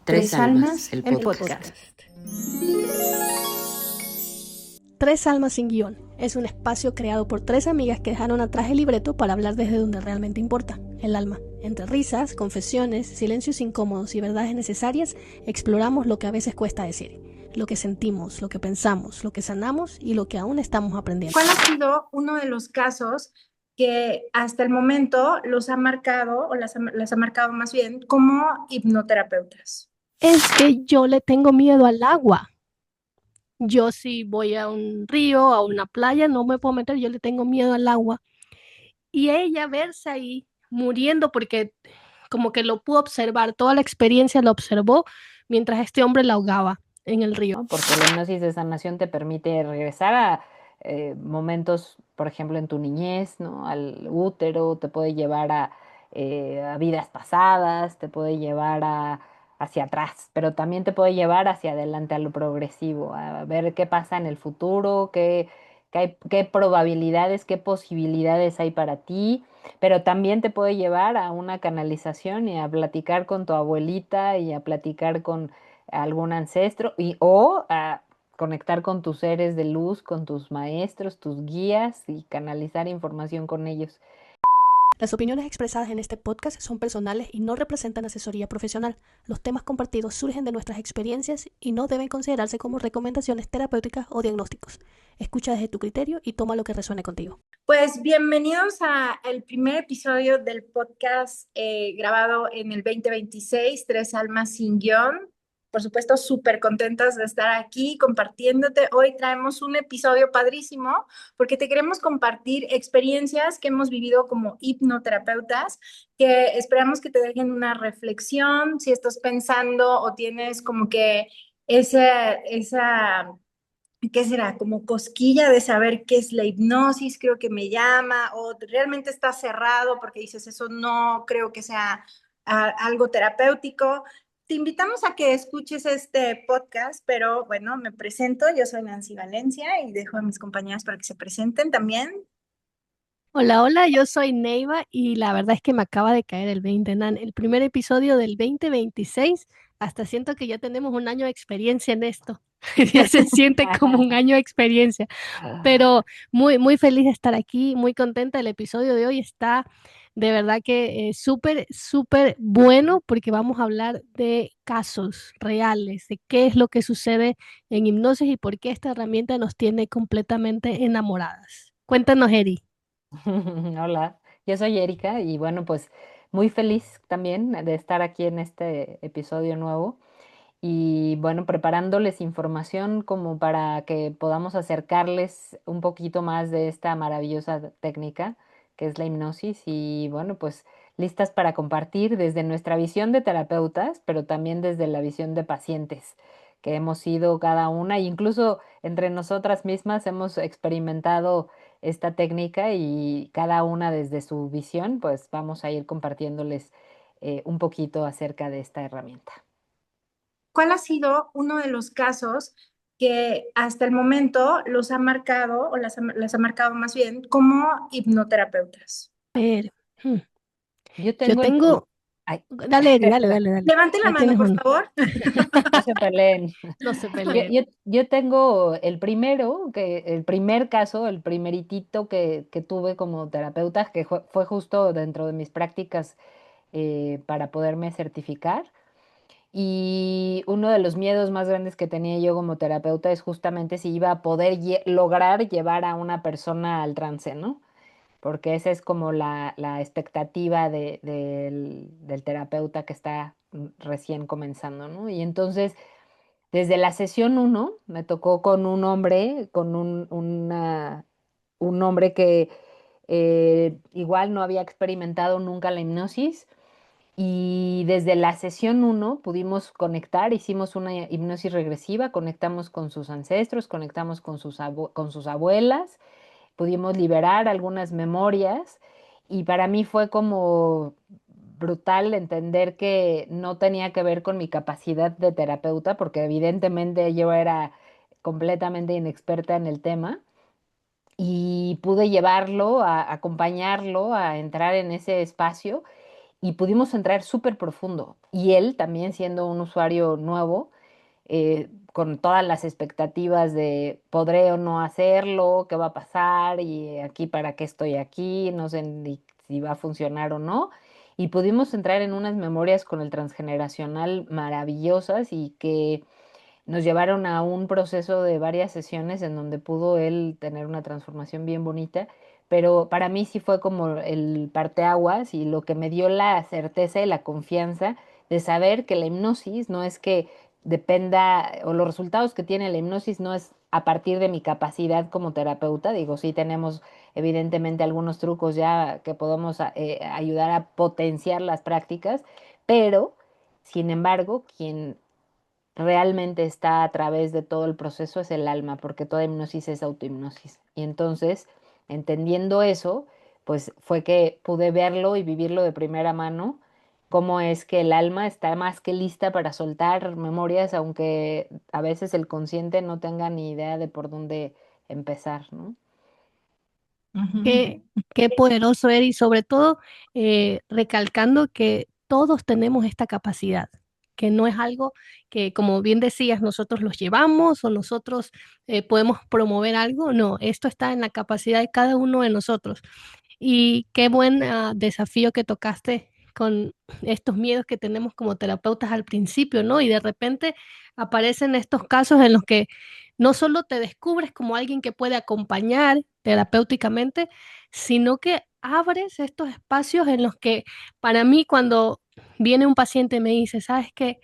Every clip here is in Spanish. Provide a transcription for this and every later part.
Tres Almas, el podcast. Tres Almas sin guión es un espacio creado por tres amigas que dejaron atrás el libreto para hablar desde donde realmente importa, el alma. Entre risas, confesiones, silencios incómodos y verdades necesarias, exploramos lo que a veces cuesta decir, lo que sentimos, lo que pensamos, lo que sanamos y lo que aún estamos aprendiendo. ¿Cuál ha sido uno de los casos que hasta el momento los ha marcado, o las ha marcado más bien, como hipnoterapeutas? Es que yo le tengo miedo al agua. Yo si voy a un río, a una playa, no me puedo meter, yo le tengo miedo al agua. Y ella verse ahí muriendo porque como que lo pudo observar, toda la experiencia lo observó mientras este hombre la ahogaba en el río. ¿No? Porque la hipnosis de sanación te permite regresar a momentos, por ejemplo, en tu niñez, ¿no? Al útero, te puede llevar a vidas pasadas, te puede llevar hacia atrás, pero también te puede llevar hacia adelante a lo progresivo, a ver qué pasa en el futuro, qué probabilidades, qué posibilidades hay para ti, pero también te puede llevar a una canalización y a platicar con tu abuelita y a platicar con algún ancestro o a conectar con tus seres de luz, con tus maestros, tus guías y canalizar información con ellos. Las opiniones expresadas en este podcast son personales y no representan asesoría profesional. Los temas compartidos surgen de nuestras experiencias y no deben considerarse como recomendaciones terapéuticas o diagnósticos. Escucha desde tu criterio y toma lo que resuene contigo. Pues bienvenidos al primer episodio del podcast grabado en el 2026, Tres Almas sin guión. Por supuesto, súper contentas de estar aquí compartiéndote. Hoy traemos un episodio padrísimo porque te queremos compartir experiencias que hemos vivido como hipnoterapeutas, que esperamos que te dejen una reflexión, si estás pensando o tienes como que esa ¿qué será? Como cosquilla de saber qué es la hipnosis, creo que me llama, o realmente está cerrado porque dices, eso no creo que sea algo terapéutico. Te invitamos a que escuches este podcast, pero bueno, me presento, yo soy Nancy Valencia y dejo a mis compañeras para que se presenten también. Hola, hola, yo soy Neiva y la verdad es que me acaba de caer el 20, Nan. El primer episodio del 2026, hasta siento que ya tenemos un año de experiencia en esto. Ya se siente como un año de experiencia, pero muy, muy feliz de estar aquí, muy contenta. El episodio de hoy está de verdad que súper, súper bueno porque vamos a hablar de casos reales, de qué es lo que sucede en hipnosis y por qué esta herramienta nos tiene completamente enamoradas. Cuéntanos, Eri. Hola, yo soy Erika y bueno, pues muy feliz también de estar aquí en este episodio nuevo y bueno, preparándoles información como para que podamos acercarles un poquito más de esta maravillosa técnica que es la hipnosis y bueno, pues listas para compartir desde nuestra visión de terapeutas, pero también desde la visión de pacientes que hemos sido cada una, e incluso entre nosotras mismas hemos experimentado esta técnica y cada una desde su visión, pues vamos a ir compartiéndoles un poquito acerca de esta herramienta. ¿Cuál ha sido uno de los casos que hasta el momento los ha marcado, o las ha marcado más bien, como hipnoterapeutas? A ver, hmm, Yo yo tengo tengo, Ay, dale, Eri, dale, dale, dale. Levante la Ya mano, tienes por uno. favor. no se peleen. No se Yo, peleen. yo- yo tengo el primer caso, el primeritito que tuve como terapeuta, que fue justo dentro de mis prácticas para poderme certificar. Y uno de los miedos más grandes que tenía yo como terapeuta es justamente si iba a poder lograr llevar a una persona al trance, ¿no? Porque esa es como la expectativa del terapeuta que está recién comenzando, ¿no? Y entonces, desde la sesión uno, me tocó con un hombre, un hombre que igual no había experimentado nunca la hipnosis y desde la sesión uno pudimos conectar, hicimos una hipnosis regresiva, conectamos con sus ancestros, conectamos con sus abuelas, pudimos liberar algunas memorias y para mí fue como brutal entender que no tenía que ver con mi capacidad de terapeuta, porque evidentemente yo era completamente inexperta en el tema y pude llevarlo, acompañarlo a entrar en ese espacio y pudimos entrar súper profundo. Y él también siendo un usuario nuevo, con todas las expectativas de podré o no hacerlo, qué va a pasar y aquí para qué estoy aquí, no sé ni si va a funcionar o no. Y pudimos entrar en unas memorias con el transgeneracional maravillosas y que nos llevaron a un proceso de varias sesiones en donde pudo él tener una transformación bien bonita, pero para mí sí fue como el parteaguas y lo que me dio la certeza y la confianza de saber que la hipnosis no es que dependa, o los resultados que tiene la hipnosis no es a partir de mi capacidad como terapeuta. Digo, sí tenemos evidentemente algunos trucos ya que podemos ayudar a potenciar las prácticas, pero sin embargo, quien realmente está a través de todo el proceso es el alma, porque toda hipnosis es autohipnosis. Y entonces, entendiendo eso, pues fue que pude verlo y vivirlo de primera mano, cómo es que el alma está más que lista para soltar memorias, aunque a veces el consciente no tenga ni idea de por dónde empezar, ¿no? Qué, qué poderoso eres y sobre todo recalcando que todos tenemos esta capacidad, que no es algo que, como bien decías, nosotros los llevamos o nosotros podemos promover algo. No, esto está en la capacidad de cada uno de nosotros. Y qué buen desafío que tocaste con estos miedos que tenemos como terapeutas al principio, ¿no? Y de repente aparecen estos casos en los que no solo te descubres como alguien que puede acompañar terapéuticamente, sino que abres estos espacios en los que para mí cuando viene un paciente y me dice, ¿sabes qué?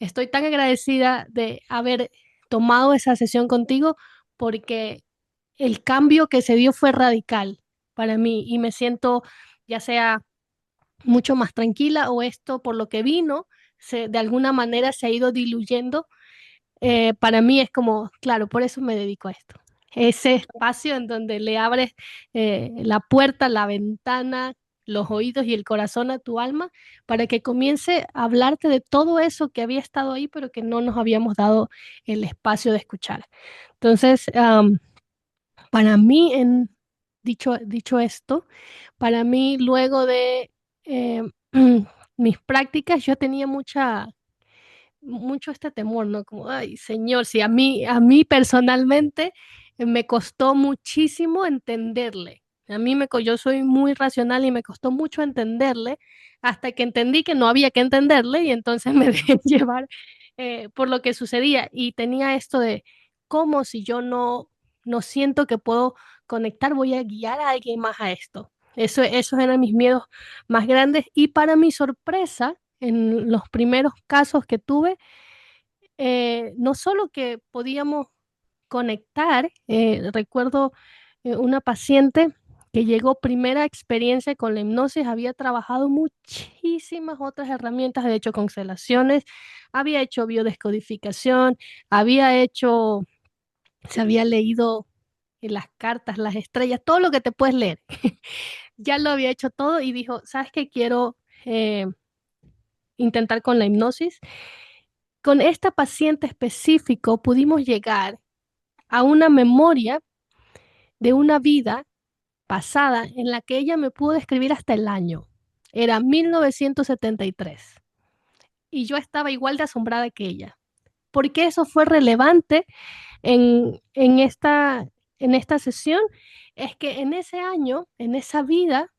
Estoy tan agradecida de haber tomado esa sesión contigo porque el cambio que se dio fue radical para mí y me siento ya sea mucho más tranquila o esto por lo que vino, de alguna manera se ha ido diluyendo. Para mí es como, claro, por eso me dedico a esto. Ese espacio en donde le abres la puerta, la ventana, los oídos y el corazón a tu alma para que comience a hablarte de todo eso que había estado ahí, pero que no nos habíamos dado el espacio de escuchar. Entonces, para mí, dicho esto, para mí luego de eh, mis prácticas, yo tenía mucho este temor, ¿no? Como, ay, señor, si a mí personalmente me costó muchísimo entenderle. Yo soy muy racional y me costó mucho entenderle hasta que entendí que no había que entenderle y entonces me dejé llevar por lo que sucedía y tenía esto de cómo si yo no siento que puedo conectar, voy a guiar a alguien más a esto. Esos eran mis miedos más grandes y para mi sorpresa, en los primeros casos que tuve, no solo que podíamos conectar, recuerdo una paciente que llegó primera experiencia con la hipnosis, había trabajado muchísimas otras herramientas, de hecho constelaciones, había hecho biodescodificación, se había leído las cartas, las estrellas, todo lo que te puedes leer. Ya lo había hecho todo y dijo, ¿sabes qué? Quiero intentar con la hipnosis. Con esta paciente específico pudimos llegar a una memoria de una vida pasada en la que ella me pudo describir hasta el año. Era 1973 y yo estaba igual de asombrada que ella. ¿Por qué eso fue relevante en esta sesión? Es que en ese año, en esa vida,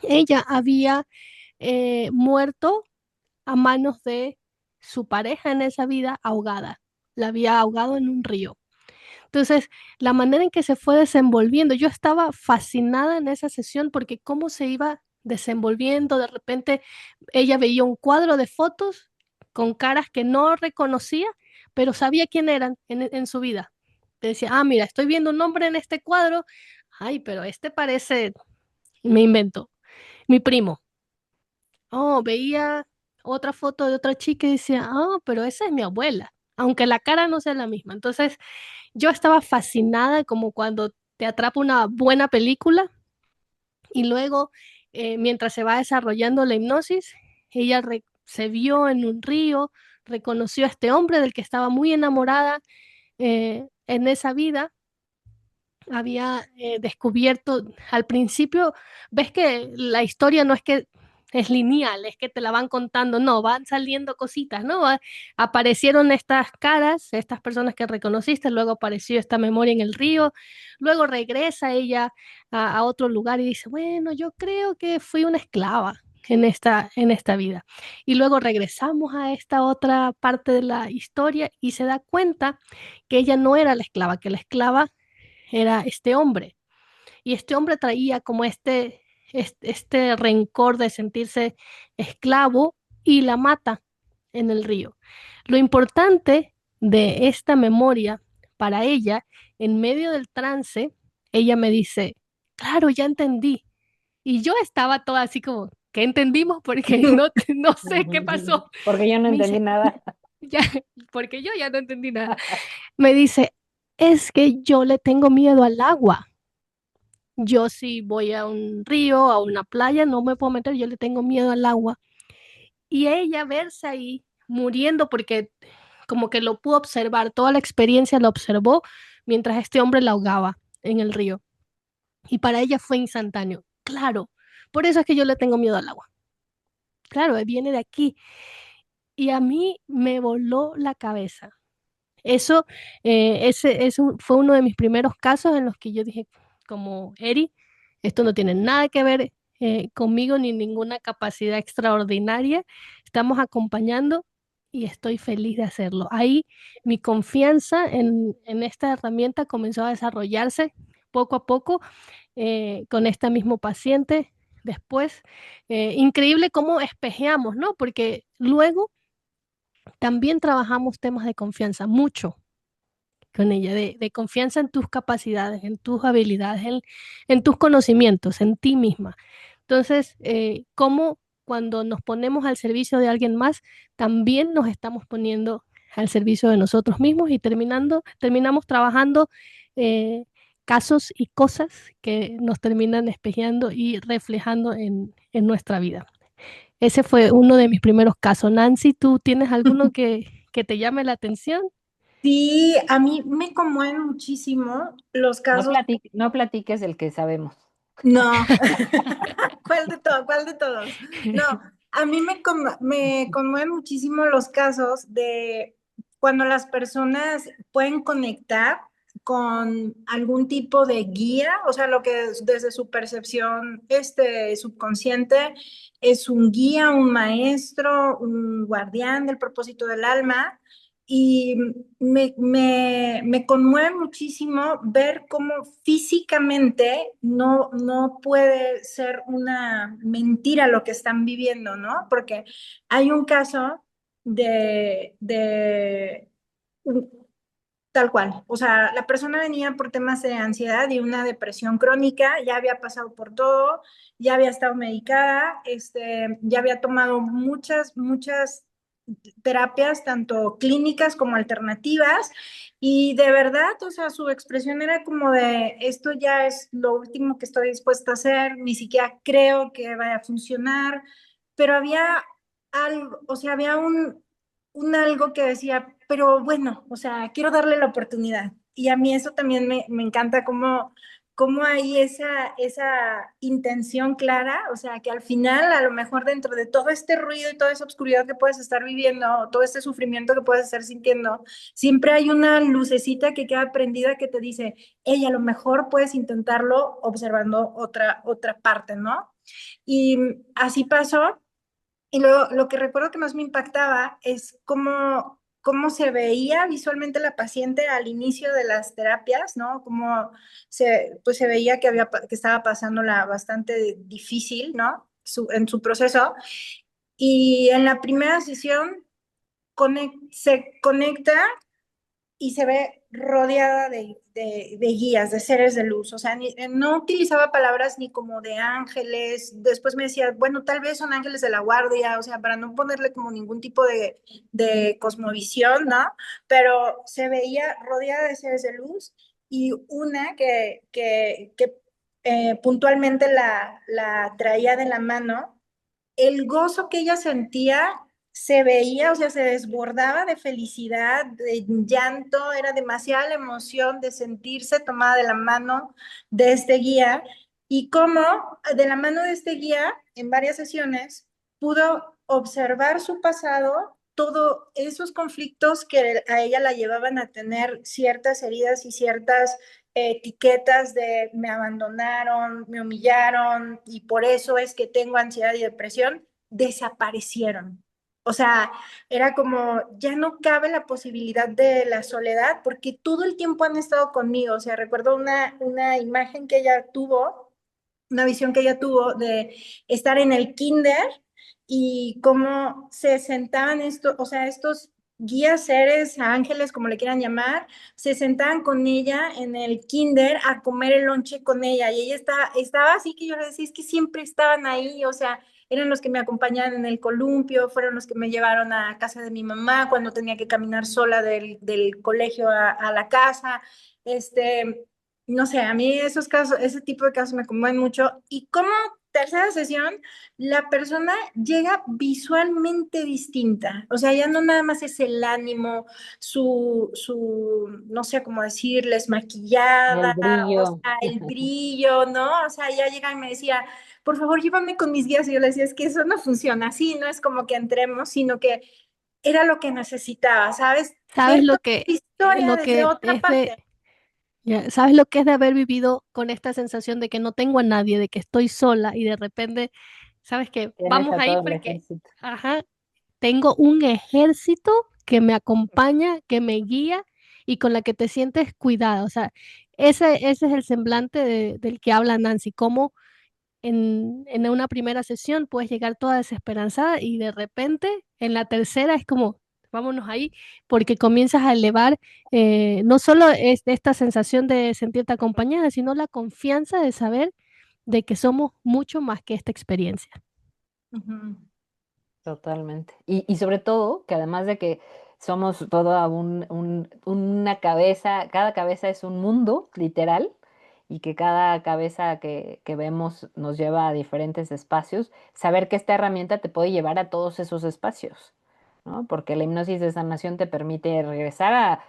ella había muerto a manos de su pareja en esa vida ahogada. La había ahogado en un río. Entonces, la manera en que se fue desenvolviendo, yo estaba fascinada en esa sesión porque cómo se iba desenvolviendo, de repente ella veía un cuadro de fotos con caras que no reconocía, pero sabía quién eran en su vida. Te decía, ah, mira, estoy viendo un hombre en este cuadro, ay, pero este parece, me invento, mi primo. Oh, veía otra foto de otra chica y decía, ah, pero esa es mi abuela, aunque la cara no sea la misma. Entonces, yo estaba fascinada como cuando te atrapa una buena película y luego, mientras se va desarrollando la hipnosis, ella se vio en un río, reconoció a este hombre del que estaba muy enamorada en esa vida. Había descubierto al principio, ves que la historia no es que es lineal, es que te la van contando, no, van saliendo cositas, ¿no? Aparecieron estas caras, estas personas que reconociste, luego apareció esta memoria en el río, luego regresa ella a otro lugar y dice, bueno, yo creo que fui una esclava en esta vida. Y luego regresamos a esta otra parte de la historia y se da cuenta que ella no era la esclava, que la esclava era este hombre. Y este hombre traía como este rencor de sentirse esclavo y la mata en el río. Lo importante de esta memoria para ella, en medio del trance, ella me dice, claro, ya entendí. Y yo estaba toda así como, ¿qué entendimos? Porque no sé qué pasó. Porque yo no Me entendí dice, nada. ya, porque yo ya no entendí nada. Me dice, es que yo le tengo miedo al agua. Yo si voy a un río, a una playa, no me puedo meter, yo le tengo miedo al agua. Y ella verse ahí muriendo porque como que lo pudo observar, toda la experiencia lo observó mientras este hombre la ahogaba en el río. Y para ella fue instantáneo. Claro, por eso es que yo le tengo miedo al agua. Claro, viene de aquí. Y a mí me voló la cabeza. Eso, fue uno de mis primeros casos en los que yo dije, como Eri, esto no tiene nada que ver conmigo ni ninguna capacidad extraordinaria. Estamos acompañando y estoy feliz de hacerlo. Ahí mi confianza en esta herramienta comenzó a desarrollarse poco a poco con este mismo paciente. Después, increíble cómo espejeamos, ¿no? Porque luego también trabajamos temas de confianza, mucho con ella, de confianza en tus capacidades, en tus habilidades, en tus conocimientos, en ti misma. Entonces, cómo cuando nos ponemos al servicio de alguien más, también nos estamos poniendo al servicio de nosotros mismos y terminamos trabajando casos y cosas que nos terminan espejeando y reflejando en nuestra vida. Ese fue uno de mis primeros casos. Nancy, ¿tú tienes alguno que te llame la atención? Sí, a mí me conmueven muchísimo los casos. No platiques el que sabemos. No, ¿cuál de todos? ¿Cuál de todos? No, a mí me conmueven muchísimo los casos de cuando las personas pueden conectar con algún tipo de guía, o sea, lo que desde su percepción subconsciente es un guía, un maestro, un guardián del propósito del alma. Y me conmueve muchísimo ver cómo físicamente no puede ser una mentira lo que están viviendo, ¿no? Porque hay un caso de tal cual, o sea, la persona venía por temas de ansiedad y una depresión crónica, ya había pasado por todo, ya había estado medicada, ya había tomado muchas terapias, tanto clínicas como alternativas, y de verdad, o sea, su expresión era como de, esto ya es lo último que estoy dispuesta a hacer, ni siquiera creo que vaya a funcionar, pero había algo, o sea, había un algo que decía, pero bueno, o sea, quiero darle la oportunidad. Y a mí eso también me encanta cómo hay esa intención clara, o sea, que al final, a lo mejor dentro de todo este ruido y toda esa oscuridad que puedes estar viviendo, todo este sufrimiento que puedes estar sintiendo, siempre hay una lucecita que queda prendida que te dice, hey, a lo mejor puedes intentarlo observando otra parte, ¿no? Y así pasó. Y lo que recuerdo que más me impactaba es cómo se veía visualmente la paciente al inicio de las terapias, ¿no? Cómo pues se veía que estaba pasándola bastante difícil, ¿no? En su proceso. Y en la primera sesión se conecta y se ve rodeada de guías, de seres de luz. O sea, no utilizaba palabras ni como de ángeles. Después me decía, bueno, tal vez son ángeles de la guardia, o sea, para no ponerle como ningún tipo de cosmovisión, ¿no? Pero se veía rodeada de seres de luz y una que puntualmente la traía de la mano, el gozo que ella sentía se veía, o sea, se desbordaba de felicidad, de llanto, era demasiada la emoción de sentirse tomada de la mano de este guía y cómo de la mano de este guía en varias sesiones, pudo observar su pasado, todos esos conflictos que a ella la llevaban a tener ciertas heridas y ciertas etiquetas de me abandonaron, me humillaron y por eso es que tengo ansiedad y depresión, desaparecieron. O sea, era como, ya no cabe la posibilidad de la soledad porque todo el tiempo han estado conmigo. O sea, recuerdo una imagen que ella tuvo, una visión que ella tuvo de estar en el kinder y cómo se sentaban estos, o sea, estos guías, seres, ángeles, como le quieran llamar, se sentaban con ella en el kinder a comer el lonche con ella y ella estaba así que yo le decía, es que siempre estaban ahí, o sea, eran los que me acompañaban en el columpio, fueron los que me llevaron a casa de mi mamá cuando tenía que caminar sola del colegio a la casa, no sé, a mí esos casos, ese tipo de casos me conmueven mucho. Y como tercera sesión, la persona llega visualmente distinta. O sea, ya no nada más es el ánimo, no sé cómo decirles, El maquillada, o brillo. sea, el brillo, ¿no? O sea, ya llega y me decía, por favor, llévame con mis guías. Y yo le decía, es que eso no funciona así, no es como que entremos, sino que era lo que necesitaba, ¿sabes? ¿Sabes Ver toda la historia lo desde que otra es de, parte. sabes lo que es de haber vivido con esta sensación de que no tengo a nadie, de que estoy sola y de repente, sabes que Tienes vamos a ahí todo el porque, ejército. ajá, tengo un ejército que me acompaña, que me guía y con la que te sientes cuidada. O sea, ese es el semblante del que habla Nancy, cómo en una primera sesión puedes llegar toda desesperanzada y de repente en la tercera es como, vámonos ahí, porque comienzas a elevar no solo es esta sensación de sentirte acompañada, sino la confianza de saber de que somos mucho más que esta experiencia. Ujú. Totalmente. Y sobre todo, que además de que somos toda una cabeza, cada cabeza es un mundo, literal, y que cada cabeza que vemos nos lleva a diferentes espacios, saber que esta herramienta te puede llevar a todos esos espacios, ¿no? Porque la hipnosis de sanación te permite regresar a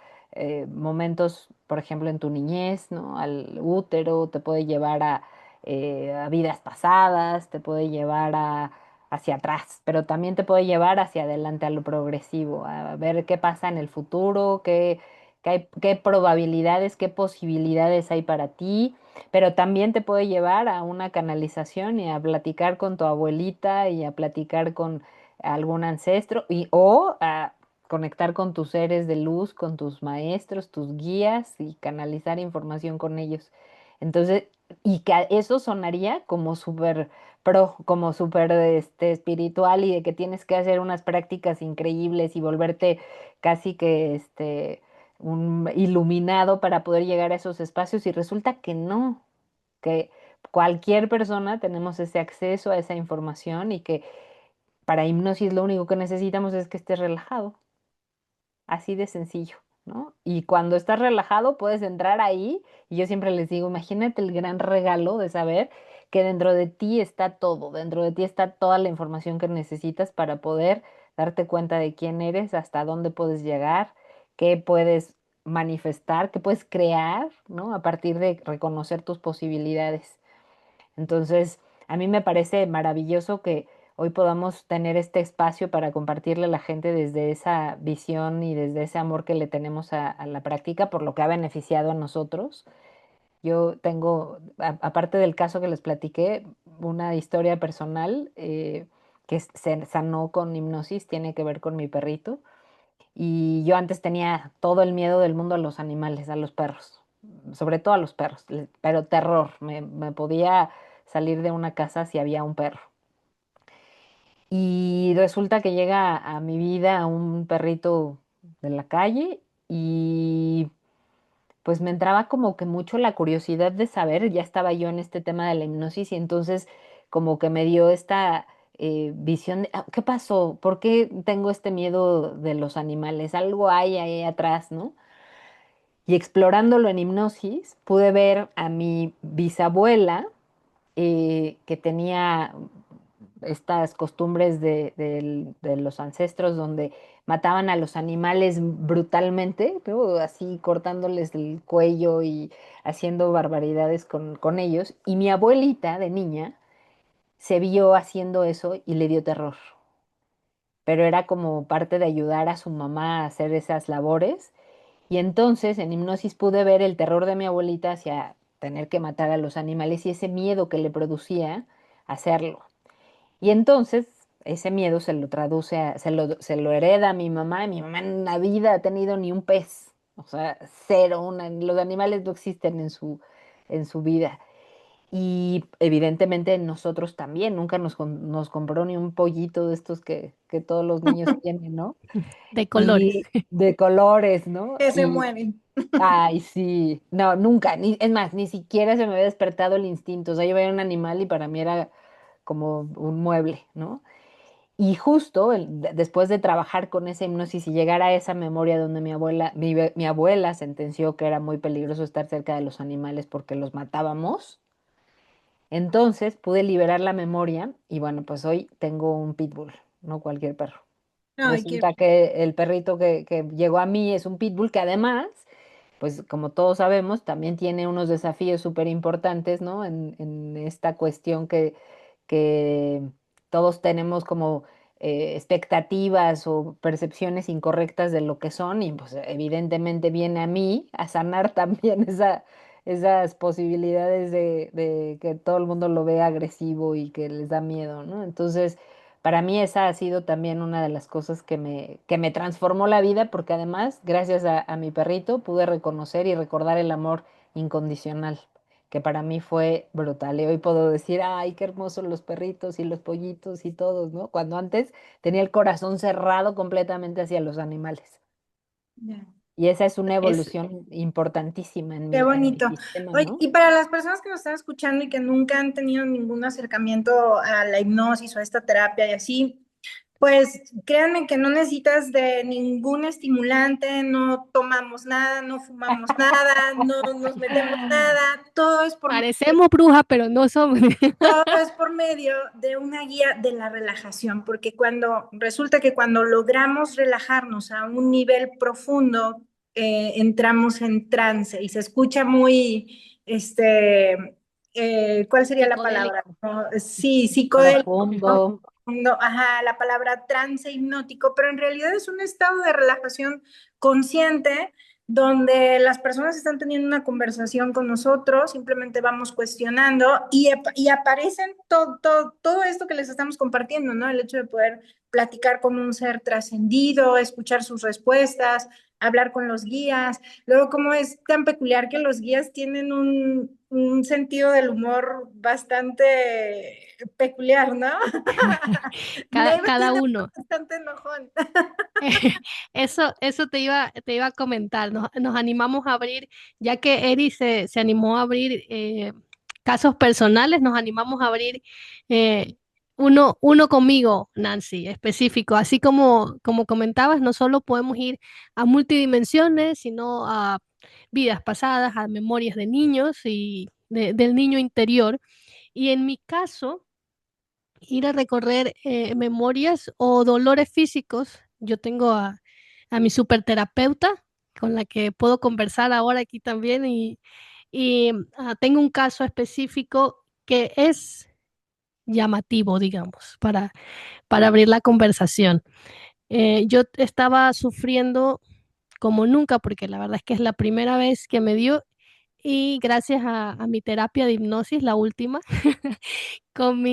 momentos, por ejemplo, en tu niñez, ¿no? Al útero, te puede llevar a vidas pasadas, te puede llevar hacia atrás, pero también te puede llevar hacia adelante a lo progresivo, a ver qué pasa en el futuro, qué probabilidades, qué posibilidades hay para ti, pero también te puede llevar a una canalización y a platicar con tu abuelita y a platicar con algún ancestro o a conectar con tus seres de luz, con tus maestros, tus guías y canalizar información con ellos. Entonces, y que eso sonaría como súper como súper espiritual y de que tienes que hacer unas prácticas increíbles y volverte casi que un iluminado para poder llegar a esos espacios y resulta que no, que cualquier persona tenemos ese acceso a esa información y que para hipnosis lo único que necesitamos es que estés relajado. Así de sencillo, ¿no? Y cuando estás relajado puedes entrar ahí y yo siempre les digo, imagínate el gran regalo de saber que dentro de ti está todo, dentro de ti está toda la información que necesitas para poder darte cuenta de quién eres, hasta dónde puedes llegar, qué puedes manifestar, qué puedes crear, ¿no? A partir de reconocer tus posibilidades. Entonces, a mí me parece maravilloso que hoy podamos tener este espacio para compartirle a la gente desde esa visión y desde ese amor que le tenemos a la práctica, por lo que ha beneficiado a nosotros. Yo tengo, aparte del caso que les platiqué, una historia personal que se sanó con hipnosis, tiene que ver con mi perrito. Y yo antes tenía todo el miedo del mundo a los animales, a los perros, sobre todo a los perros, pero terror, me podía salir de una casa si había un perro. Y resulta que llega a mi vida un perrito de la calle y pues me entraba como que mucho la curiosidad de saber, ya estaba yo en este tema de la hipnosis y entonces como que me dio esta visión de, ¿qué pasó? ¿Por qué tengo este miedo de los animales? Algo hay ahí atrás, ¿no? Y explorándolo en hipnosis, pude ver a mi bisabuela que tenía estas costumbres de los ancestros donde mataban a los animales brutalmente, ¿no? Así cortándoles el cuello y haciendo barbaridades con ellos. Y mi abuelita de niña se vio haciendo eso y le dio terror. Pero era como parte de ayudar a su mamá a hacer esas labores. Y entonces en hipnosis pude ver el terror de mi abuelita hacia tener que matar a los animales y ese miedo que le producía hacerlo. Y entonces ese miedo se lo traduce se lo hereda a mi mamá, y mi mamá en la vida ha tenido ni un pez, o sea, cero, los animales no existen en su vida. Y evidentemente nosotros también, nunca nos compró ni un pollito de estos que todos los niños tienen, ¿no? De colores. Y de colores, ¿no? Que se Y, mueven. ay, sí, no, nunca, es más, ni siquiera se me había despertado el instinto, o sea, yo veía un animal y para mí era como un mueble, ¿no? Y justo después de trabajar con esa hipnosis y llegar a esa memoria donde mi abuela sentenció que era muy peligroso estar cerca de los animales porque los matábamos, entonces pude liberar la memoria y bueno, pues hoy tengo un pitbull, no cualquier perro. Ay, qué Resulta que el perrito que llegó a mí es un pitbull que además, pues como todos sabemos, también tiene unos desafíos súper importantes, ¿no? En esta cuestión que todos tenemos como expectativas o percepciones incorrectas de lo que son y pues evidentemente viene a mí a sanar también esas posibilidades de que todo el mundo lo vea agresivo y que les da miedo, ¿no? Entonces, para mí esa ha sido también una de las cosas que me transformó la vida porque además, gracias a mi perrito, pude reconocer y recordar el amor incondicional que para mí fue brutal. Y hoy puedo decir, ay, qué hermosos los perritos y los pollitos y todos, ¿no? Cuando antes tenía el corazón cerrado completamente hacia los animales. Ya. Y esa es una Es, evolución importantísima en Qué mi bonito. sistema, Oye, ¿no? y para las personas que nos están escuchando y que nunca han tenido ningún acercamiento a la hipnosis o a esta terapia y así, pues créanme que no necesitas de ningún estimulante, no tomamos nada, no fumamos nada, no nos metemos nada, parecemos brujas, pero no somos. todo es por medio de una guía de la relajación, porque cuando resulta que cuando logramos relajarnos a un nivel profundo, entramos en trance y se escucha muy, ¿cuál sería la palabra? Psicodélico. ¿No? Sí, psicodélico. Profundo. No, ajá, la palabra trance hipnótico, pero en realidad es un estado de relajación consciente donde las personas están teniendo una conversación con nosotros, simplemente vamos cuestionando y aparecen todo esto que les estamos compartiendo, ¿no? El hecho de poder platicar con un ser trascendido, escuchar sus respuestas, hablar con los guías. Luego, como es tan peculiar que los guías tienen un sentido del humor bastante peculiar, ¿no? Neiva Cada tiene uno. bastante enojón. Eso te iba a comentar. Nos animamos a abrir, ya que Eri se animó a abrir casos personales, nos animamos a abrir eh, uno conmigo, Nancy, específico. Así como comentabas, no solo podemos ir a multidimensiones, sino a vidas pasadas, a memorias de niños y del niño interior. Y en mi caso ir a recorrer memorias o dolores físicos. Yo tengo a mi superterapeuta con la que puedo conversar ahora aquí también y tengo un caso específico que es llamativo, digamos, para abrir la conversación. Yo estaba sufriendo como nunca porque la verdad es que es la primera vez que me dio y gracias a mi terapia de hipnosis, la última, con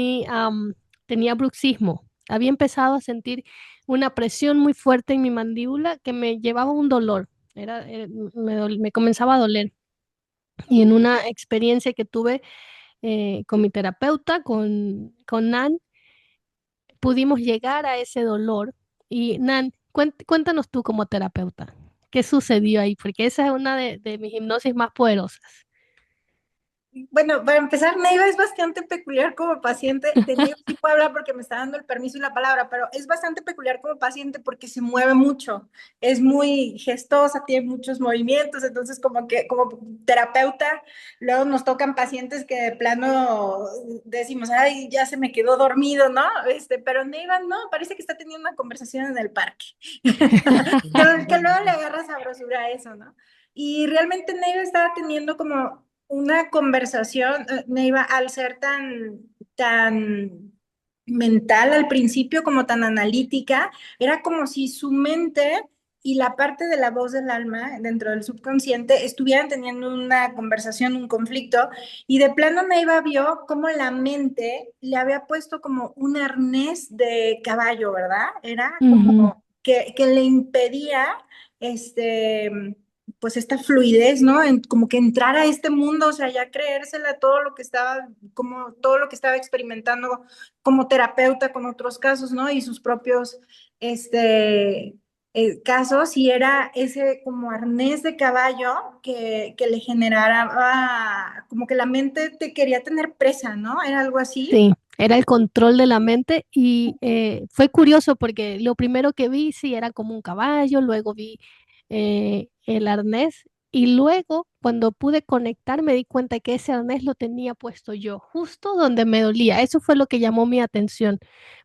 tenía bruxismo. Había empezado a sentir una presión muy fuerte en mi mandíbula que me llevaba a un dolor. Me comenzaba a doler. Y en una experiencia que tuve con mi terapeuta, con Nan, pudimos llegar a ese dolor. Y Nan, cuéntanos tú como terapeuta, ¿qué sucedió ahí? Porque esa es una de mis hipnosis más poderosas. Bueno, para empezar, Neiva es bastante peculiar como paciente. De Neiva sí puedo hablar porque me está dando el permiso y la palabra, pero es bastante peculiar como paciente porque se mueve mucho. Es muy gestosa, tiene muchos movimientos. Entonces, como que como terapeuta, luego nos tocan pacientes que de plano decimos, ay, ya se me quedó dormido, ¿no? Pero Neiva no, parece que está teniendo una conversación en el parque. Que luego le agarra sabrosura a eso, ¿no? Y realmente Neiva estaba teniendo como una conversación, Neiva, al ser tan mental al principio, como tan analítica, era como si su mente y la parte de la voz del alma dentro del subconsciente estuvieran teniendo una conversación, un conflicto, y de plano Neiva vio cómo la mente le había puesto como un arnés de caballo, ¿verdad? Era Ujú. como que le impedía este, pues esta fluidez, ¿no? Como que entrar a este mundo, o sea, ya creérsela todo lo que estaba, como todo lo que estaba experimentando como terapeuta con otros casos, ¿no? Y sus propios, este, casos, y era ese como arnés de caballo que le generaba, como que la mente te quería tener presa, ¿no? Era algo así. Sí, era el control de la mente y fue curioso porque lo primero que vi sí era como un caballo, luego vi el arnés y luego cuando pude conectar me di cuenta que ese arnés lo tenía puesto yo, justo donde me dolía. Eso fue lo que llamó mi atención,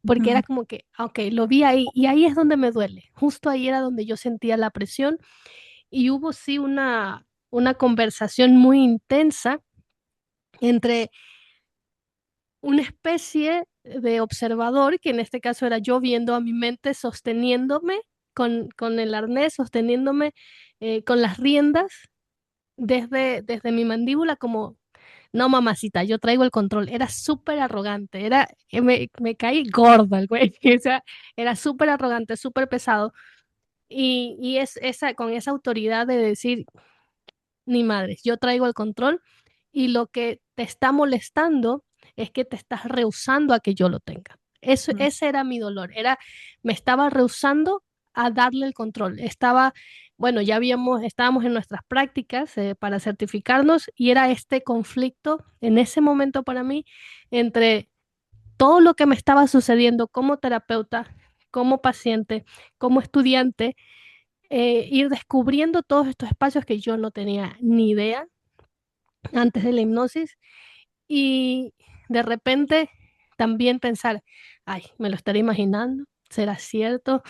porque era Ujú. como que, ok, lo vi ahí y ahí es donde me duele. Justo ahí era donde yo sentía la presión y hubo sí una conversación muy intensa entre una especie de observador, que en este caso era yo viendo a mi mente sosteniéndome con el arnés, sosteniéndome con las riendas desde mi mandíbula como, no mamacita, yo traigo el control. Era súper arrogante, me caí gorda el güey, o sea, era súper arrogante, súper pesado. Y es con esa autoridad de decir, ni madres, yo traigo el control y lo que te está molestando es que te estás rehusando a que yo lo tenga. Ese era mi dolor, me estaba rehusando a darle el control. Bueno, estábamos en nuestras prácticas para certificarnos y era este conflicto en ese momento para mí entre todo lo que me estaba sucediendo como terapeuta, como paciente, como estudiante, ir descubriendo todos estos espacios que yo no tenía ni idea antes de la hipnosis y de repente también pensar, ay, me lo estaré imaginando, ¿será cierto?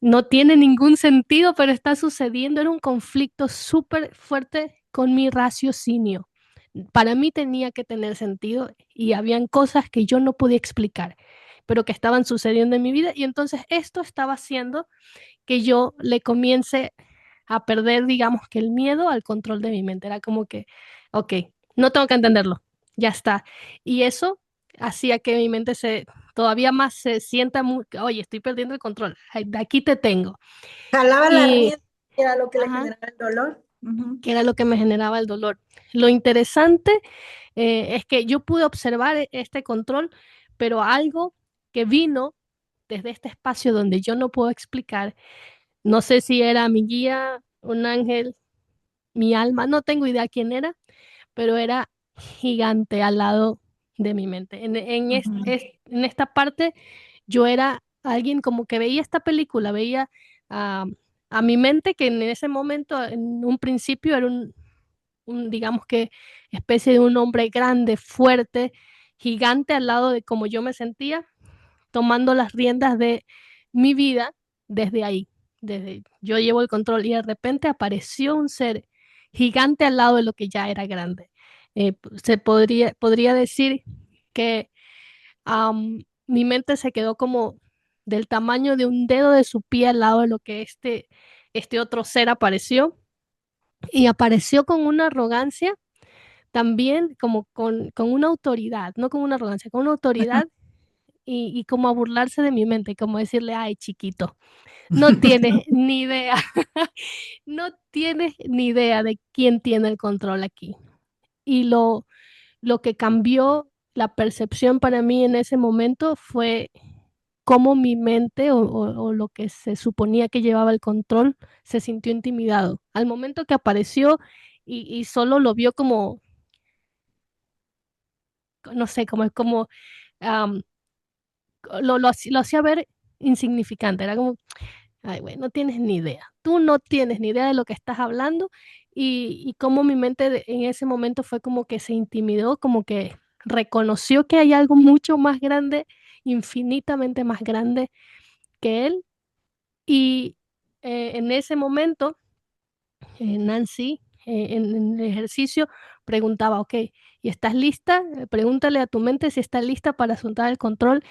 No tiene ningún sentido, pero está sucediendo. Era un conflicto súper fuerte con mi raciocinio. Para mí tenía que tener sentido y habían cosas que yo no podía explicar, pero que estaban sucediendo en mi vida y entonces esto estaba haciendo que yo le comience a perder, digamos que el miedo al control de mi mente. Era como que, ok, no tengo que entenderlo, ya está. Y eso hacía que mi mente todavía más se sienta muy, oye, estoy perdiendo el control, ay, de aquí te tengo. Jalaba la Y, rienda, que era lo que le ajá, generaba el dolor. Ujú. que era lo que me generaba el dolor. Lo interesante es que yo pude observar este control, pero algo que vino desde este espacio donde yo no puedo explicar, no sé si era mi guía, un ángel, mi alma, no tengo idea quién era, pero era gigante al lado de mi mente. Ujú. En esta parte yo era alguien como que veía esta película, veía a, a mi mente que en ese momento, en un principio era digamos que especie de un hombre grande, fuerte, gigante al lado de como yo me sentía, tomando las riendas de mi vida desde ahí, desde yo llevo el control y de repente apareció un ser gigante al lado de lo que ya era grande. Podría decir que mi mente se quedó como del tamaño de un dedo de su pie al lado de lo que este otro ser apareció y apareció con una arrogancia también como con una autoridad, no con una arrogancia, con una autoridad y como a burlarse de mi mente, como decirle, ay, chiquito, no tienes ni idea, no tienes ni idea de quién tiene el control aquí. Y lo que cambió la percepción para mí en ese momento fue cómo mi mente o lo que se suponía que llevaba el control se sintió intimidado. Al momento que apareció y solo lo vio como, no sé, como am, lo hacía ver insignificante. Era como, ay, güey, no tienes ni idea. Tú no tienes ni idea de lo que estás hablando y cómo mi mente en ese momento fue como que se intimidó, como que reconoció que hay algo mucho más grande, infinitamente más grande que él. Y en ese momento, Nancy, en el ejercicio, preguntaba, ok, ¿y estás lista? Pregúntale a tu mente si está lista para soltar el control.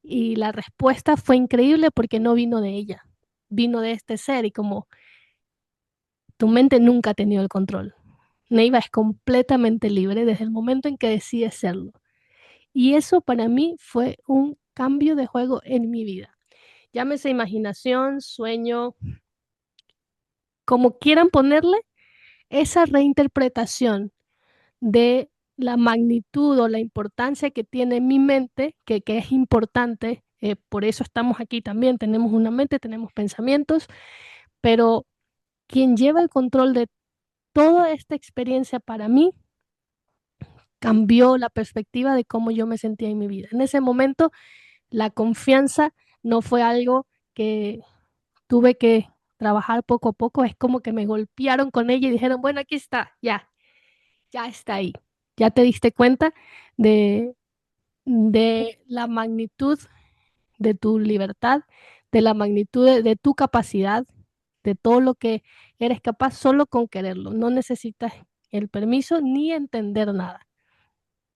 Y la respuesta fue increíble porque no vino de ella, vino de este ser y como tu mente nunca ha tenido el control. Neiva es completamente libre desde el momento en que decide serlo. Y eso para mí fue un cambio de juego en mi vida. Llámese imaginación, sueño, como quieran ponerle, esa reinterpretación de la magnitud o la importancia que tiene mi mente, que es importante, por eso estamos aquí también, tenemos una mente, tenemos pensamientos, pero quien lleva el control de toda esta experiencia para mí cambió la perspectiva de cómo yo me sentía en mi vida. En ese momento, la confianza no fue algo que tuve que trabajar poco a poco, es como que me golpearon con ella y dijeron, bueno, aquí está, ya está ahí. Ya te diste cuenta de, de la magnitud de tu libertad, de la magnitud de tu capacidad, de todo lo que eres capaz solo con quererlo. No necesitas el permiso ni entender nada.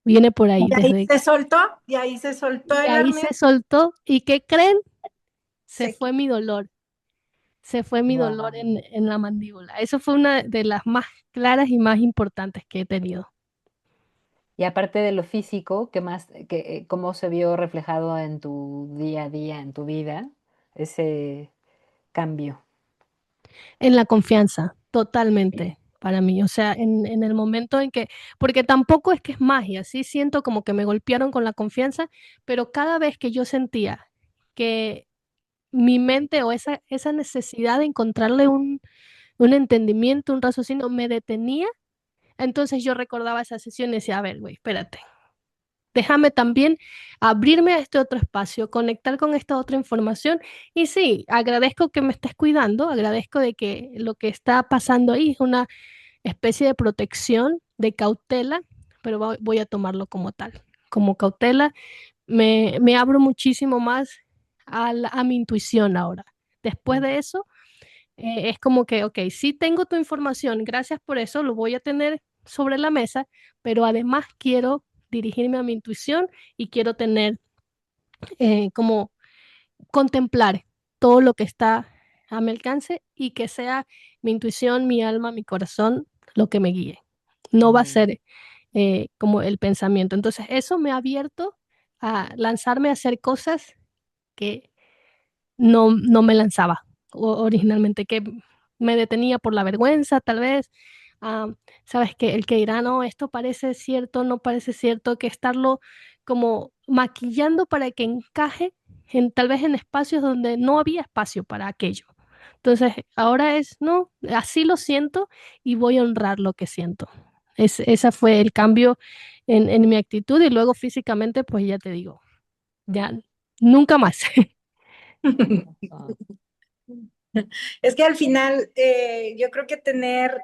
Viene por ahí, Y ahí desde se soltó, y ahí se soltó y el ahí arnés. se soltó. ¿Y qué creen? Se Se fue mi dolor. Se fue mi dolor Wow. en la mandíbula. Eso fue una de las más claras y más importantes que he tenido. Y aparte de lo físico, ¿qué más, cómo se vio reflejado en tu día a día, en tu vida, ese cambio? En la confianza, totalmente para mí. O sea, en el momento en que, porque tampoco es que es magia, sí siento como que me golpearon con la confianza, pero cada vez que yo sentía que mi mente o esa necesidad de encontrarle un entendimiento, un raciocinio, me detenía, entonces yo recordaba esa sesión y decía, a ver, güey, espérate. Déjame también abrirme a este otro espacio, conectar con esta otra información. Y sí, agradezco que me estés cuidando, agradezco de que lo que está pasando ahí es una especie de protección, de cautela, pero voy a tomarlo como tal. Como cautela, me abro muchísimo más a mi intuición ahora. Después Mm. de eso, es como que, ok, sí tengo tu información, gracias por eso, lo voy a tener sobre la mesa, pero además quiero dirigirme a mi intuición y quiero tener como contemplar todo lo que está a mi alcance y que sea mi intuición, mi alma, mi corazón lo que me guíe. No va a Mm. ser como el pensamiento. Entonces, eso me ha abierto a lanzarme a hacer cosas que no me lanzaba originalmente, que me detenía por la vergüenza, tal vez. ah, Sabes que el que dirá, no, esto parece cierto, no parece cierto, que estarlo como maquillando para que encaje tal vez en espacios donde no había espacio para aquello. Entonces, ahora es, no, así lo siento y voy a honrar lo que siento. Ese fue el cambio en mi actitud y luego físicamente, pues ya te digo, ya nunca más. Ah, Es que al final yo creo que tener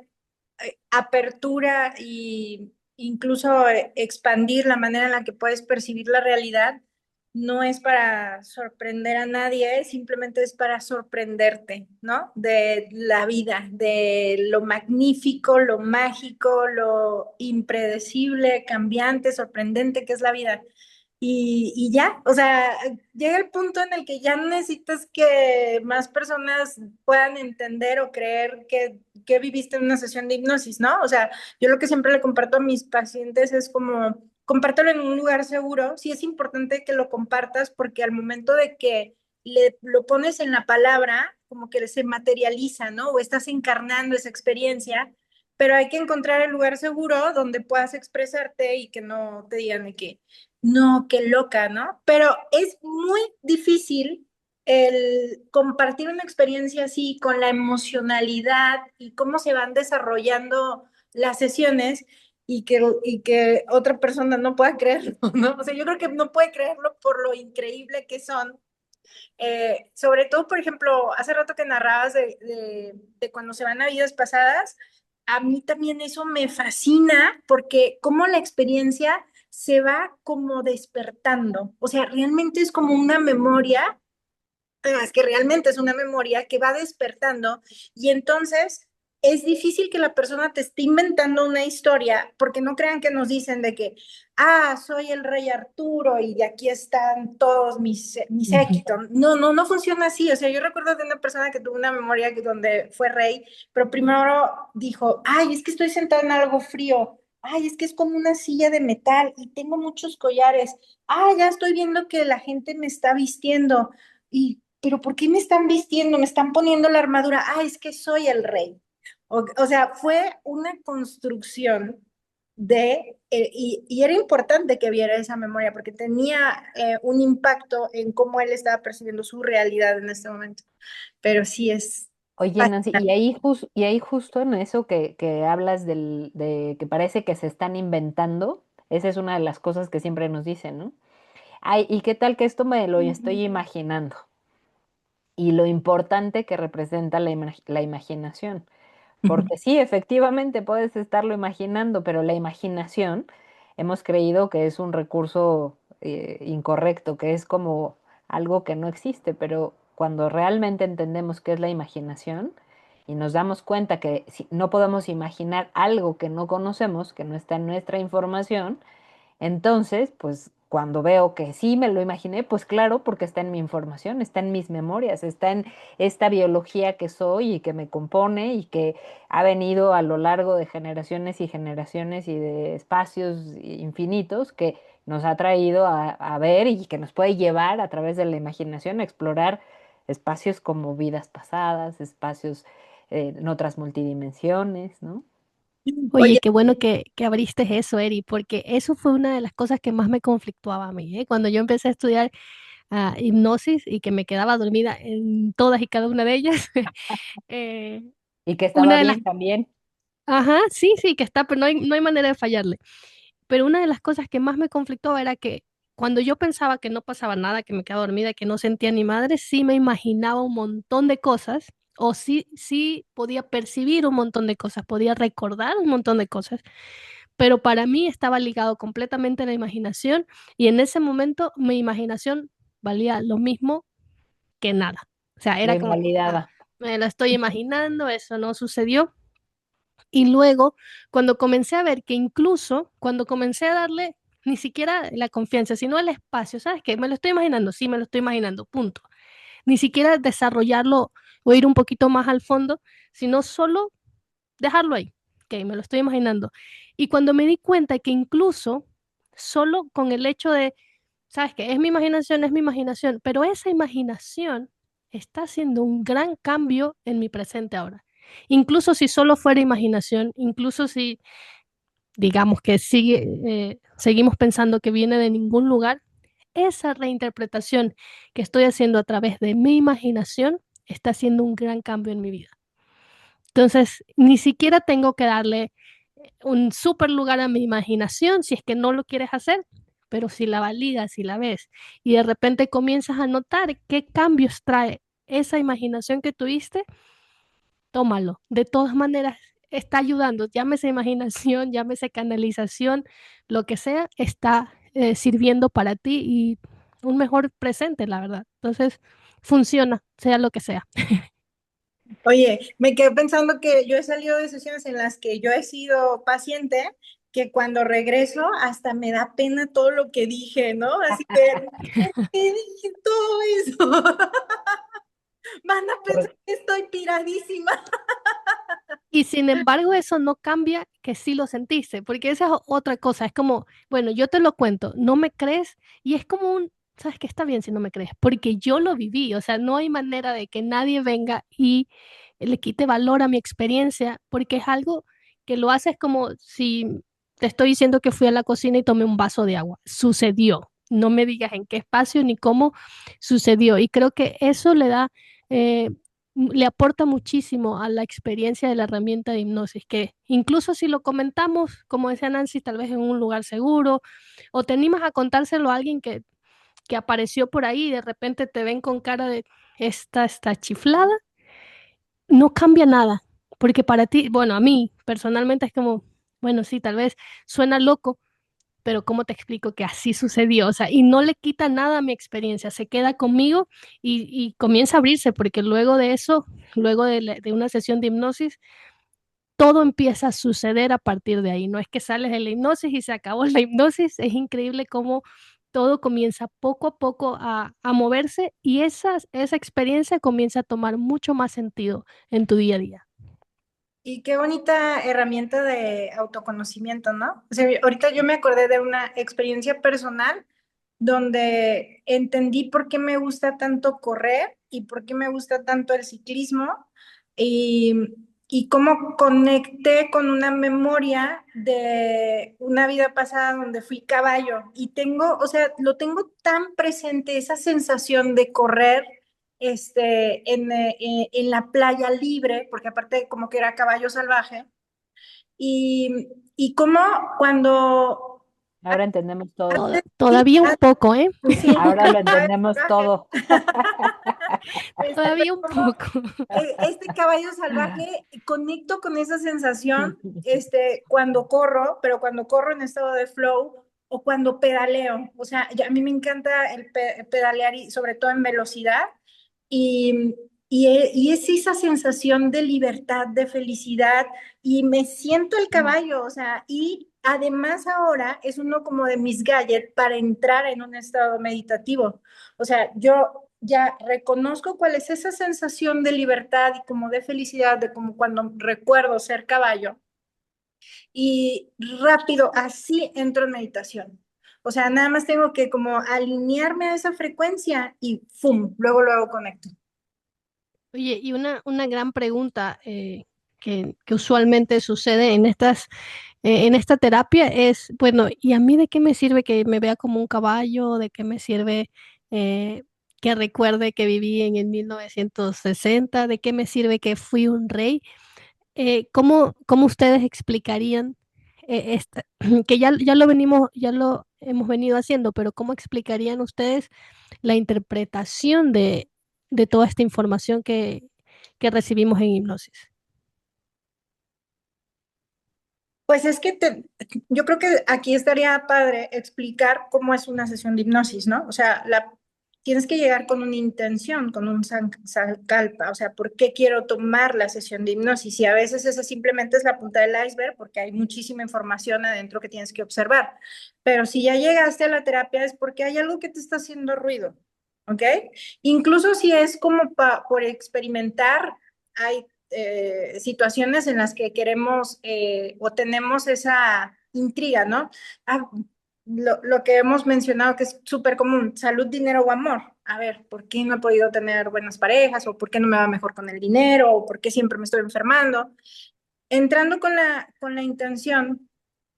apertura y incluso expandir la manera en la que puedes percibir la realidad no es para sorprender a nadie, simplemente es para sorprenderte, ¿no? De la vida, de lo magnífico, lo mágico, lo impredecible, cambiante, sorprendente que es la vida. Y ya, o sea, llega el punto en el que ya no necesitas que más personas puedan entender o creer que viviste en una sesión de hipnosis, ¿no? O sea, yo lo que siempre le comparto a mis pacientes es como, compártelo en un lugar seguro. Sí es importante que lo compartas porque al momento de que lo pones en la palabra, como que se materializa, ¿no? O estás encarnando esa experiencia, pero hay que encontrar el lugar seguro donde puedas expresarte y que no te digan de que no, qué loca, ¿no? Pero es muy difícil el compartir una experiencia así con la emocionalidad y cómo se van desarrollando las sesiones y que otra persona no pueda creerlo, ¿no? O sea, yo creo que no puede creerlo por lo increíble que son. Sobre todo, por ejemplo, hace rato que narrabas de cuando se van a vidas pasadas, a mí también eso me fascina porque cómo la experiencia se va como despertando. O sea, realmente es como una memoria, es que realmente es una memoria que va despertando y entonces es difícil que la persona te esté inventando una historia, porque no crean que nos dicen de que, soy el rey Arturo y de aquí están todos mis Ujú. séquito. No, no, no funciona así. O sea, yo recuerdo de una persona que tuvo una memoria donde fue rey, pero primero dijo, ay, es que estoy sentada en algo frío. Ay, es que es como una silla de metal y tengo muchos collares. Ya estoy viendo que la gente me está vistiendo. Pero ¿por qué me están vistiendo? Me están poniendo la armadura. Es que soy el rey. O sea, fue una construcción y era importante que viera esa memoria porque tenía un impacto en cómo él estaba percibiendo su realidad en este momento. Pero sí es Oye, Nancy, fascinante. y ahí justo en eso que hablas de que parece que se están inventando, esa es una de las cosas que siempre nos dicen, ¿no? Ay, ¿y qué tal que esto me lo estoy imaginando? Y lo importante que representa la imaginación. Ujú. Porque sí, efectivamente puedes estarlo imaginando, pero la imaginación hemos creído que es un recurso incorrecto, que es como algo que no existe, pero cuando realmente entendemos qué es la imaginación y nos damos cuenta que no podemos imaginar algo que no conocemos, que no está en nuestra información, entonces, pues cuando veo que sí me lo imaginé, pues claro, porque está en mi información, está en mis memorias, está en esta biología que soy y que me compone y que ha venido a lo largo de generaciones y generaciones y de espacios infinitos que nos ha traído a ver y que nos puede llevar a través de la imaginación a explorar espacios como vidas pasadas, espacios en otras multidimensiones, ¿no? Oye, Oye, qué bueno que abriste eso, Eri, porque eso fue una de las cosas que más me conflictuaba a mí, ¿eh? Cuando yo empecé a estudiar hipnosis y que me quedaba dormida en todas y cada una de ellas, eh, Y que estaba una de las, bien también. ajá, sí, sí, que está, pero no hay manera de fallarle. Pero una de las cosas que más me conflictó era que cuando yo pensaba que no pasaba nada, que me quedaba dormida, que no sentía ni madre, sí me imaginaba un montón de cosas, o sí podía percibir un montón de cosas, podía recordar un montón de cosas, pero para mí estaba ligado completamente a la imaginación y en ese momento mi imaginación valía lo mismo que nada. O sea, Lo era como, invalidaba. me lo estoy imaginando, eso no sucedió. Y luego, cuando comencé a ver que incluso cuando comencé a darle ni siquiera la confianza, sino el espacio, ¿sabes qué? Me lo estoy imaginando, sí, me lo estoy imaginando, punto. Ni siquiera desarrollarlo o ir un poquito más al fondo, sino solo dejarlo ahí, que me lo estoy imaginando. Y cuando me di cuenta que incluso solo con el hecho de, ¿sabes qué? Es mi imaginación, pero esa imaginación está haciendo un gran cambio en mi presente ahora. Incluso si solo fuera imaginación, incluso si digamos que seguimos pensando que viene de ningún lugar, esa reinterpretación que estoy haciendo a través de mi imaginación está haciendo un gran cambio en mi vida. Entonces, ni siquiera tengo que darle un súper lugar a mi imaginación si es que no lo quieres hacer, pero si la validas, si la ves y de repente comienzas a notar qué cambios trae esa imaginación que tuviste, tómalo. De todas maneras, está ayudando, llámese imaginación, llámese canalización, lo que sea, está sirviendo para ti y un mejor presente, la verdad. Entonces, funciona, sea lo que sea. oye, me quedé pensando que yo he salido de sesiones en las que yo he sido paciente, que cuando regreso hasta me da pena todo lo que dije, ¿no? Así que, ¿por qué dije todo eso? Van a pensar Por- que estoy piradísima. Y sin embargo, eso no cambia que sí lo sentiste, porque esa es otra cosa. Es como, bueno, yo te lo cuento, no me crees, y es como ¿sabes qué? Está bien si no me crees, porque yo lo viví, o sea, no hay manera de que nadie venga y le quite valor a mi experiencia, porque es algo que lo haces como si te estoy diciendo que fui a la cocina y tomé un vaso de agua. Sucedió. No me digas en qué espacio ni cómo sucedió. Y creo que eso eh, le aporta muchísimo a la experiencia de la herramienta de hipnosis, que incluso si lo comentamos, como decía Nancy, tal vez en un lugar seguro, o te animas a contárselo a alguien que apareció por ahí y de repente te ven con cara de esta está chiflada, no cambia nada, porque para ti, bueno, a mí personalmente es como, bueno, sí, tal vez suena loco, pero ¿cómo te explico que así sucedió? O sea, y no le quita nada a mi experiencia, se queda conmigo y comienza a abrirse, porque luego de eso, luego de una sesión de hipnosis, todo empieza a suceder a partir de ahí. No es que sales de la hipnosis y se acabó la hipnosis, es increíble cómo todo comienza poco a poco a moverse y esa experiencia comienza a tomar mucho más sentido en tu día a día. Y qué bonita herramienta de autoconocimiento, ¿no? O sea, ahorita yo me acordé de una experiencia personal donde entendí por qué me gusta tanto correr y por qué me gusta tanto el ciclismo y, y cómo conecté con una memoria de una vida pasada donde fui caballo y tengo, o sea, lo tengo tan presente esa sensación de correr en la playa libre, porque aparte como que era caballo salvaje, y como cuando Ahora entendemos todo. sí, Todavía un poco, ¿eh? sí, Ahora lo entendemos todo. Todavía un como poco. este caballo salvaje, conecto con esa sensación cuando corro, pero cuando corro en estado de flow o cuando pedaleo. O sea, a mí me encanta el pedalear y sobre todo en velocidad. Y, y es esa sensación de libertad, de felicidad, y me siento el caballo, o sea, y además ahora es uno como de mis gadgets para entrar en un estado meditativo. O sea, yo ya reconozco cuál es esa sensación de libertad y como de felicidad, de como cuando recuerdo ser caballo, y rápido, así entro en meditación. O sea, nada más tengo que como alinearme a esa frecuencia y ¡fum! Luego conecto. Oye, y una gran pregunta que usualmente sucede en esta terapia es, bueno, ¿y a mí de qué me sirve que me vea como un caballo? ¿De qué me sirve que recuerde que viví en el 1960? ¿De qué me sirve que fui un rey? ¿Cómo ustedes explicarían que ya lo hemos venido haciendo, pero cómo explicarían ustedes la interpretación de toda esta información que recibimos en hipnosis? Pues es que yo creo que aquí estaría padre explicar cómo es una sesión de hipnosis, ¿no? O sea, tienes que llegar con una intención, con un sankalpa, o sea, ¿por qué quiero tomar la sesión de hipnosis? Y a veces esa simplemente es la punta del iceberg porque hay muchísima información adentro que tienes que observar. Pero si ya llegaste a la terapia es porque hay algo que te está haciendo ruido, ¿ok? Incluso si es como por experimentar, hay situaciones en las que queremos o tenemos esa intriga, ¿no? Ah, lo que hemos mencionado que es súper común, salud, dinero o amor. A ver, ¿por qué no he podido tener buenas parejas? ¿O por qué no me va mejor con el dinero? ¿O por qué siempre me estoy enfermando? Entrando con la intención,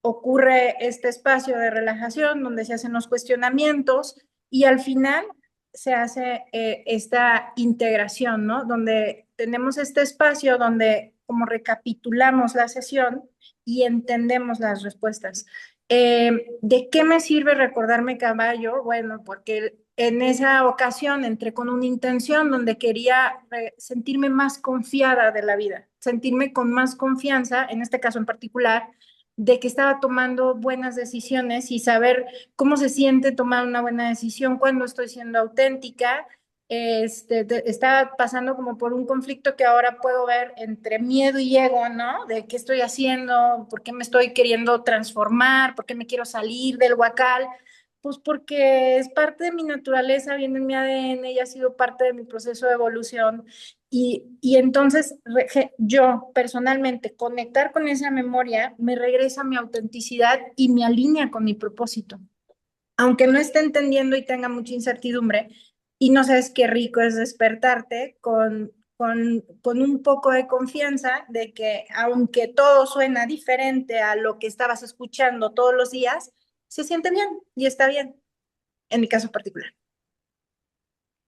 ocurre este espacio de relajación donde se hacen los cuestionamientos y al final se hace esta integración, ¿no? Donde tenemos este espacio donde como recapitulamos la sesión y entendemos las respuestas. ¿De qué me sirve recordarme caballo? Bueno, porque en esa ocasión entré con una intención donde quería sentirme más confiada de la vida, sentirme con más confianza, en este caso en particular, de que estaba tomando buenas decisiones y saber cómo se siente tomar una buena decisión cuando estoy siendo auténtica. Estaba pasando como por un conflicto que ahora puedo ver entre miedo y ego, ¿no? De qué estoy haciendo, por qué me estoy queriendo transformar, por qué me quiero salir del huacal. Pues porque es parte de mi naturaleza, viene en mi ADN y ha sido parte de mi proceso de evolución. Y entonces yo personalmente conectar con esa memoria me regresa mi autenticidad y me alinea con mi propósito. Aunque no esté entendiendo y tenga mucha incertidumbre, y no sabes qué rico es despertarte con un poco de confianza de que aunque todo suena diferente a lo que estabas escuchando todos los días, se siente bien y está bien, en mi caso particular.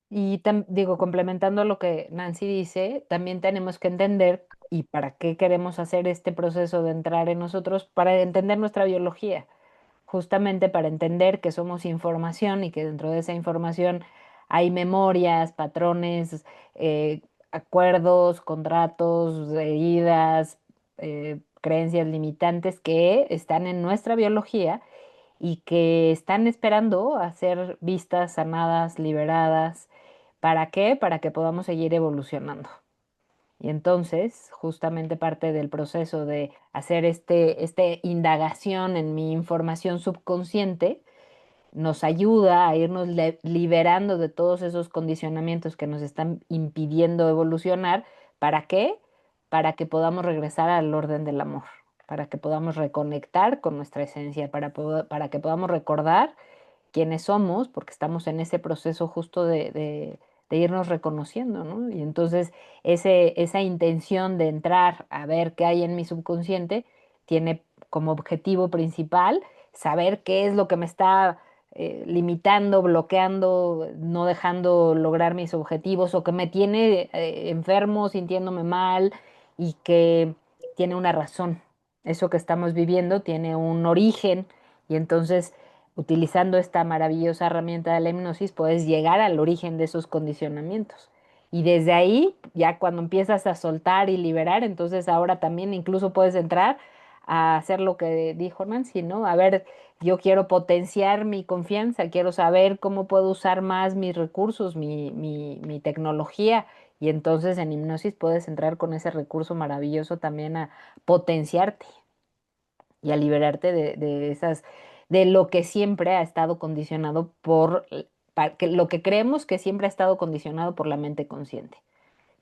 Y digo, complementando lo que Nancy dice, también tenemos que entender y para qué queremos hacer este proceso de entrar en nosotros, para entender nuestra biología, justamente para entender que somos información y que dentro de esa información hay memorias, patrones, acuerdos, contratos, heridas, creencias limitantes que están en nuestra biología y que están esperando a ser vistas, sanadas, liberadas. ¿Para qué? Para que podamos seguir evolucionando. Y entonces, justamente parte del proceso de hacer este indagación en mi información subconsciente, nos ayuda a irnos liberando de todos esos condicionamientos que nos están impidiendo evolucionar. ¿Para qué? Para que podamos regresar al orden del amor, para que podamos reconectar con nuestra esencia, para que podamos recordar quiénes somos, porque estamos en ese proceso justo de irnos reconociendo, ¿no? Y entonces esa intención de entrar a ver qué hay en mi subconsciente tiene como objetivo principal saber qué es lo que me está limitando, bloqueando, no dejando lograr mis objetivos o que me tiene enfermo, sintiéndome mal y que tiene una razón. Eso que estamos viviendo tiene un origen y entonces utilizando esta maravillosa herramienta de la hipnosis puedes llegar al origen de esos condicionamientos. Y desde ahí, ya cuando empiezas a soltar y liberar, entonces ahora también incluso puedes entrar a hacer lo que dijo Nancy, ¿no? A ver, yo quiero potenciar mi confianza, quiero saber cómo puedo usar más mis recursos, mi tecnología. Y entonces en hipnosis puedes entrar con ese recurso maravilloso también a potenciarte y a liberarte de lo que siempre ha estado condicionado lo que creemos que siempre ha estado condicionado por la mente consciente,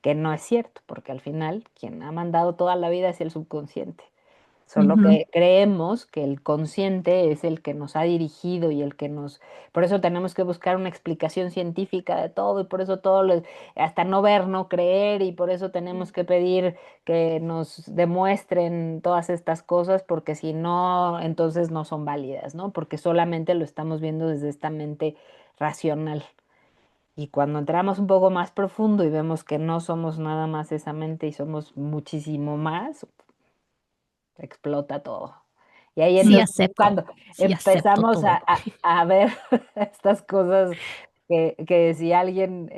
que no es cierto, porque al final quien ha mandado toda la vida es el subconsciente. Solo Ujú. que creemos que el consciente es el que nos ha dirigido y el que nos... Por eso tenemos que buscar una explicación científica de todo y por eso hasta no ver, no creer y por eso tenemos que pedir que nos demuestren todas estas cosas porque si no, entonces no son válidas, ¿no? Porque solamente lo estamos viendo desde esta mente racional. Y cuando entramos un poco más profundo y vemos que no somos nada más esa mente y somos muchísimo más, explota todo. Y ahí Sí entonces acepto, cuando sí acepto empezamos todo. a ver estas cosas que si alguien,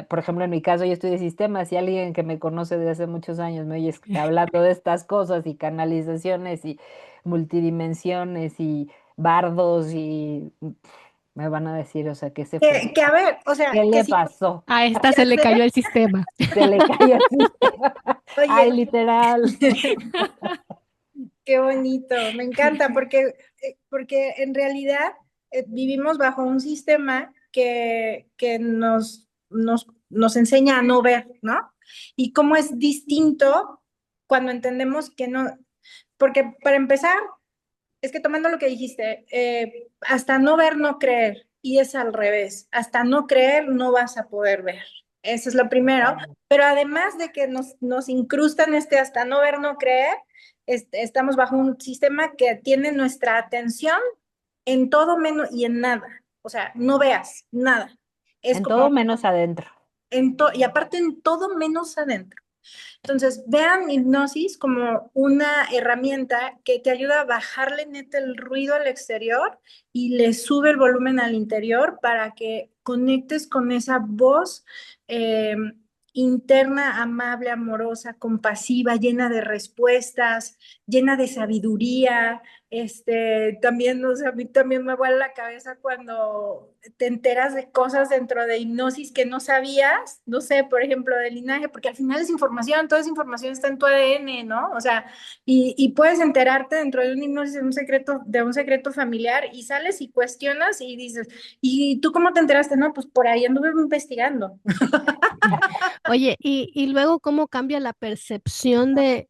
por ejemplo, en mi caso yo estudio sistemas, si alguien que me conoce desde hace muchos años me oye hablando de estas cosas y canalizaciones y multidimensiones y bardos y me van a decir, o sea, ¿qué se fue? Que a ver, o sea, ¿Qué que le si pasó? A esta se ya le sé, cayó el sistema. Se le cayó el sistema. Ay, oye, literal. qué bonito, me encanta porque en realidad vivimos bajo un sistema que nos enseña a no ver, ¿no? Y cómo es distinto cuando entendemos que no, porque para empezar, es que tomando lo que dijiste, hasta no ver, no creer, y es al revés, hasta no creer no vas a poder ver. Eso es lo primero, pero además de que nos incrustan hasta no ver, no creer, estamos bajo un sistema que tiene nuestra atención en todo menos y en nada. O sea, no veas nada. Es En todo como menos adentro. y aparte en todo menos adentro. Entonces, vean hipnosis como una herramienta que te ayuda a bajarle neta el ruido al exterior y le sube el volumen al interior para que conectes con esa voz eh, interna, amable, amorosa, compasiva, llena de respuestas, llena de sabiduría. También, o sea, a mí también me vuela la cabeza cuando te enteras de cosas dentro de hipnosis que no sabías, no sé, por ejemplo, del linaje, porque al final es información, toda esa información está en tu ADN, ¿no? O sea, y puedes enterarte dentro de un hipnosis de un secreto familiar y sales y cuestionas y dices, ¿y tú cómo te enteraste? No, pues por ahí anduve investigando. Oye, y luego cómo cambia la percepción de,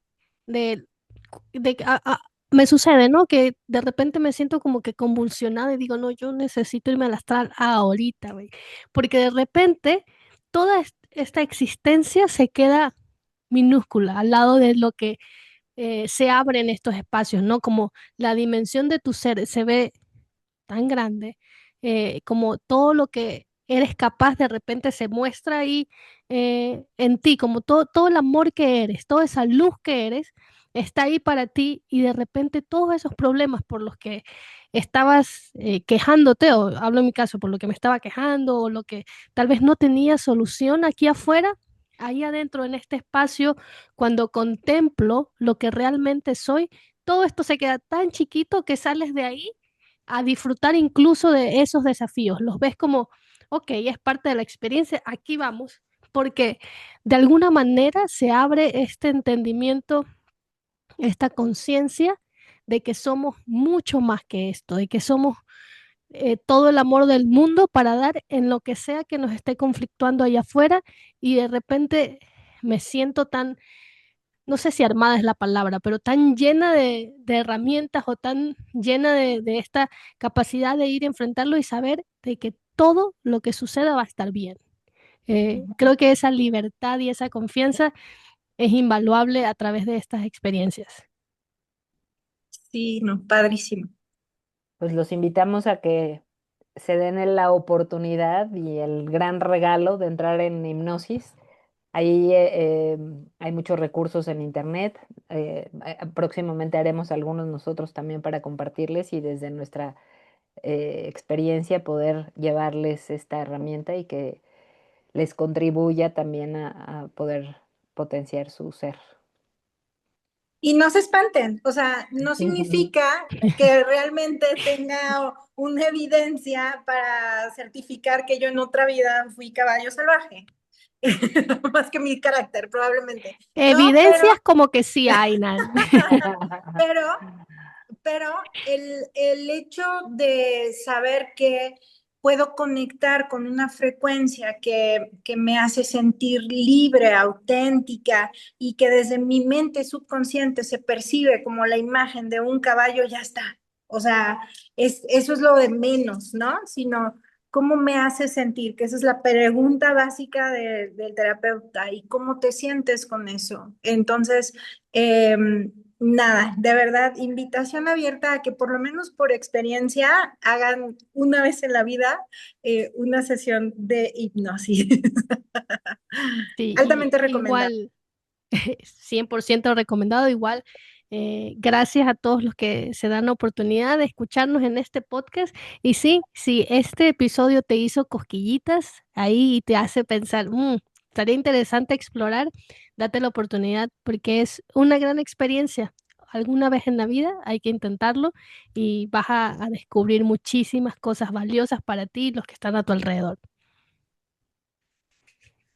me sucede, ¿no? Que de repente me siento como que convulsionada y digo, no, yo necesito irme al astral ahorita, güey. Porque de repente toda esta existencia se queda minúscula al lado de lo que se abre en estos espacios, ¿no? Como la dimensión de tu ser se ve tan grande, como todo lo que eres capaz de repente se muestra ahí en ti, como todo el amor que eres, toda esa luz que eres, está ahí para ti y de repente todos esos problemas por los que estabas quejándote, o hablo en mi caso, por lo que me estaba quejando o lo que tal vez no tenía solución aquí afuera. Ahí adentro, en este espacio, cuando contemplo lo que realmente soy, todo esto se queda tan chiquito que sales de ahí a disfrutar incluso de esos desafíos. Los ves como, ok, es parte de la experiencia, aquí vamos, porque de alguna manera se abre este entendimiento, esta conciencia de que somos mucho más que esto, de que somos todo el amor del mundo para dar en lo que sea que nos esté conflictuando allá afuera y de repente me siento tan, no sé si armada es la palabra, pero tan llena de herramientas o tan llena de esta capacidad de ir a enfrentarlo y saber de que todo lo que suceda va a estar bien. Creo que esa libertad y esa confianza es invaluable a través de estas experiencias. Sí, no, padrísimo. Pues los invitamos a que se den la oportunidad y el gran regalo de entrar en hipnosis. Ahí hay muchos recursos en internet. Próximamente haremos algunos nosotros también para compartirles y desde nuestra experiencia poder llevarles esta herramienta y que les contribuya también a poder potenciar su ser. Y no se espanten, o sea, no significa que realmente tenga una evidencia para certificar que yo en otra vida fui caballo salvaje, más que mi carácter, probablemente. No, Evidencias como que sí hay, Nan. pero pero el hecho de saber que puedo conectar con una frecuencia que me hace sentir libre, auténtica y que desde mi mente subconsciente se percibe como la imagen de un caballo, ya está. O sea, eso es lo de menos, ¿no? Sino cómo me hace sentir, que esa es la pregunta básica del terapeuta y cómo te sientes con eso. Entonces, nada, de verdad, invitación abierta a que por lo menos por experiencia hagan una vez en la vida una sesión de hipnosis. Sí, Altamente recomendable. igual, 100% recomendado, igual. Gracias a todos los que se dan la oportunidad de escucharnos en este podcast. Y sí, si este episodio te hizo cosquillitas ahí y te hace pensar, estaría interesante explorar, date la oportunidad porque es una gran experiencia. Alguna vez en la vida hay que intentarlo y vas a descubrir muchísimas cosas valiosas para ti y los que están a tu alrededor.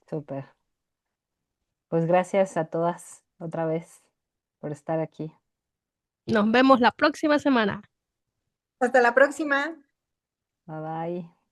Súper. Pues gracias a todas otra vez por estar aquí. Nos vemos la próxima semana. Hasta la próxima. Bye bye.